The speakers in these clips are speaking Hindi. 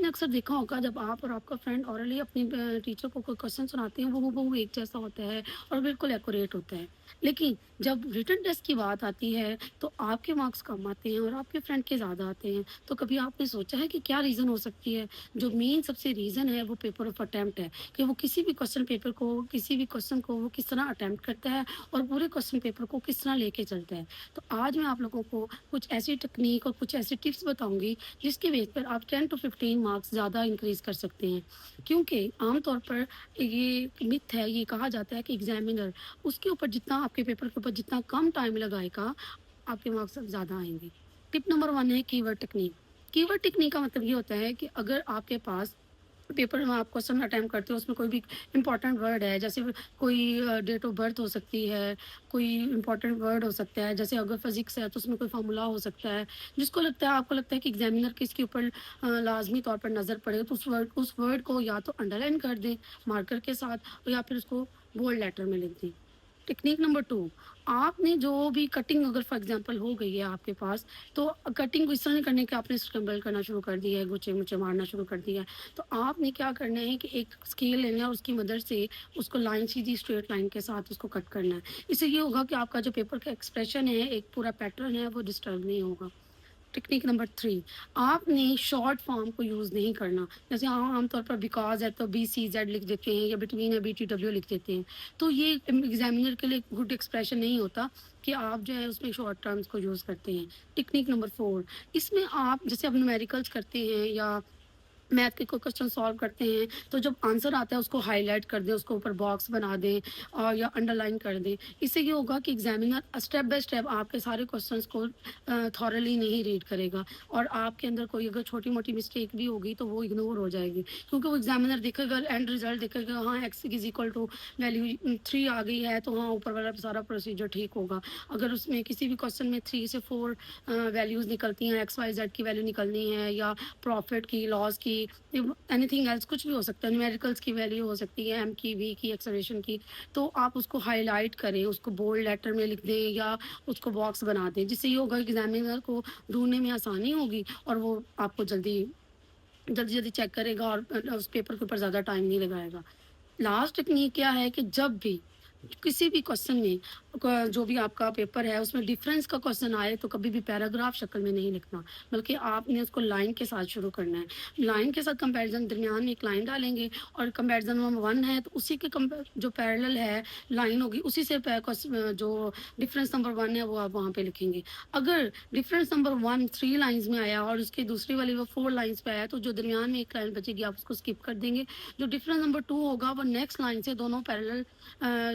आपने अक्सर देखा होगा जब आप और आपका फ्रेंड ओरली अपनी टीचर को कोई क्वेश्चन सुनाते हैं वो हूबहू एक जैसा होता है और बिल्कुल एक्यूरेट होता है। लेकिन जब रिटन टेस्ट की बात आती है तो आपके मार्क्स कम आते हैं और आपके फ्रेंड के ज़्यादा आते हैं। तो कभी आपने सोचा है कि क्या रीज़न हो सकती है? जो मेन सबसे रीज़न है वो पेपर ऑफ अटेम्प्ट है कि वो किसी भी क्वेश्चन पेपर को, किसी भी क्वेश्चन को वो किस तरह अटेम्प्ट करता है और पूरे क्वेश्चन पेपर को किस तरह लेके चलता है। तो आज मैं आप लोगों को कुछ ऐसी टेक्नीक और कुछ ऐसी टिप्स बताऊँगी जिसके बेस पर आप 10 टू 15 मार्क्स ज़्यादा इंक्रीज़ कर सकते हैं। क्योंकि आम तौर पर ये मिथ है, ये कहा जाता है कि एग्ज़ामिनर उसके ऊपर जितना आपके पेपर के ऊपर जितना कम टाइम लगाएगा, आपके मार्क्स ज़्यादा आएँगे। टिप नंबर 1 है कीवर्ड टेक्नीक। कीवर्ड टेक्नीक का मतलब ये होता है कि अगर आपके पास पेपर में आप क्वेश्चन अटेम्प्ट करते हो उसमें कोई भी इम्पोर्टेंट वर्ड है, जैसे कोई डेट ऑफ बर्थ हो सकती है, कोई इम्पोर्टेंट वर्ड हो सकता है, जैसे अगर फिजिक्स है तो उसमें कोई फार्मूला हो सकता है, जिसको लगता है आपको लगता है कि एग्जामिनर की इसके ऊपर लाजमी तौर पर नज़र पड़े तो उस वर्ड को या तो अंडरलाइन कर दें मार्कर के साथ और या फिर उसको बोल्ड लेटर में लिख दें। टेक्नीक नंबर 2, आपने जो भी कटिंग अगर फॉर एग्जांपल हो गई है आपके पास, तो कटिंग को इस तरह नहीं करनी कि आपने स्क्रैम्बल करना शुरू कर दिया है, गुच्छे-मुच्छे मारना शुरू कर दिया है। तो आपने क्या करना है कि एक स्केल लेना है और उसकी मदद से उसको लाइन सीधी स्ट्रेट लाइन के साथ उसको कट करना है। इससे ये होगा कि आपका जो पेपर का एक्सप्रेशन है, एक पूरा पैटर्न है, वो डिस्टर्ब नहीं होगा। टेक्निक नंबर 3, आपने शॉर्ट फॉर्म को यूज़ नहीं करना। जैसे आमतौर पर बिकॉज़ है तो बीसीज़ेड लिख देते हैं या बिटवीन है बीटीडब्ल्यू लिख देते हैं। तो ये एग्ज़ामिनर के लिए गुड एक्सप्रेशन नहीं होता कि आप जो है उसमें शॉर्ट टर्म्स को यूज़ करते हैं। टेक्निक नंबर 4, इसमें आप जैसे अब न्यूमेरिकल्स करते हैं या मैथ के कोई क्वेश्चन सॉल्व करते हैं, तो जब आंसर आता है उसको हाइलाइट कर दें, उसको ऊपर बॉक्स बना दें और या अंडरलाइन कर दें। इससे ये होगा कि एग्ज़ामिनर स्टेप बाय स्टेप आपके सारे क्वेश्चंस को थॉरली नहीं रीड करेगा और आपके अंदर कोई अगर छोटी-मोटी मिस्टेक भी होगी तो वो इग्नोर हो जाएगी। क्योंकि वो एग्ज़ामिनर देखेगा एंड रिज़ल्ट देखेगा, हाँ, X is equal to value 3 आ गई है, तो हाँ, ऊपर वाला सारा प्रोसीजर ठीक होगा। अगर उसमें किसी भी क्वेश्चन में 3 से 4 वैल्यूज़ निकलती हैं, एक्स, वाई, ज़ेड की वैल्यू निकलनी है या प्रॉफिट की, लॉस की, एनीथिंग एल्स कुछ भी हो सकता है, न्यूमेरिकल्स की वैल्यू हो सकती है, एम की, वी की, एक्सेलरेशन की, तो आप उसको हाइलाइट करें, उसको बोल्ड लेटर में लिख दें या उसको बॉक्स बना दें। जिससे ये होगा कि एग्ज़ामिनर को ढूँढने में आसानी होगी और वो आपको जल्दी-जल्दी चेक करेगा और उस पेपर के ऊपर ज़्यादा टाइम नहीं लगाएगा। लास्ट टेक्नीक क्या है कि जब भी किसी भी क्वेश्चन में जो भी आपका पेपर है उसमें डिफरेंस का क्वेश्चन आए तो कभी भी पैराग्राफ शक्ल में नहीं लिखना, बल्कि आपने उसको लाइन के साथ शुरू करना है। लाइन के साथ कंपैरिजन, दरमियान में एक लाइन डालेंगे और कंपैरिजन नंबर 1 है तो उसी के जो पैरेलल है लाइन होगी उसी से जो डिफरेंस नंबर 1 है वो आप वहाँ पे लिखेंगे। अगर डिफरेंस नंबर 1 3 लाइन्स में आया और उसकी दूसरी वाली वो 4 लाइन्स पे आया तो जो दरमियान में एक लाइन बचेगी आप उसको स्किप कर देंगे। जो डिफरेंस नंबर 2 होगा वो नेक्स्ट लाइन से दोनों पैरेलल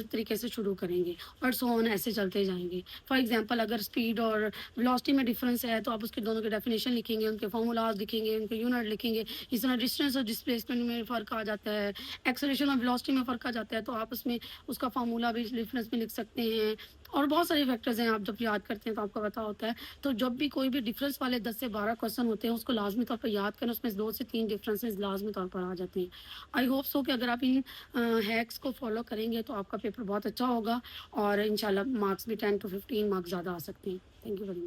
तरीके से शुरू करेंगे और सो ऑन ऐसे चलते जाएँगे। फॉर एग्ज़ाम्पल अगर स्पीड और वेलोसिटी में डिफ़रेंस है तो आप उसके दोनों के डेफ़िनेशन लिखेंगे, उनके फ़ॉर्मूलाज़ लिखेंगे, उनके यूनिट लिखेंगे। इस तरह डिस्टेंस और डिस्प्लेसमेंट में फ़र्क आ जाता है, एक्सेलरेशन और वेलोसिटी में फ़र्क आ जाता है तो आप उसमें उसका फ़ॉर्मूला भी डिफ़रेंस में लिख सकते हैं और बहुत सारे फैक्टर्स हैं, आप जब याद करते हैं तो आपको पता होता है। तो जब भी कोई भी डिफ़रेंस वाले 10 से 12 क्वेश्चन होते हैं उसको लाज़मी तौर पर याद करें, उसमें 2 से 3 डिफ़रेंसेस लाज़मी तौर पर आ जाते हैं। आई होप सो कि अगर आप इन हैक्स को फ़ॉलो करेंगे तो आपका पेपर बहुत अच्छा होगा और इंशाल्लाह मार्क्स भी 10 टू 15 मार्क्स ज़्यादा आ सकते हैं। Thank you very much.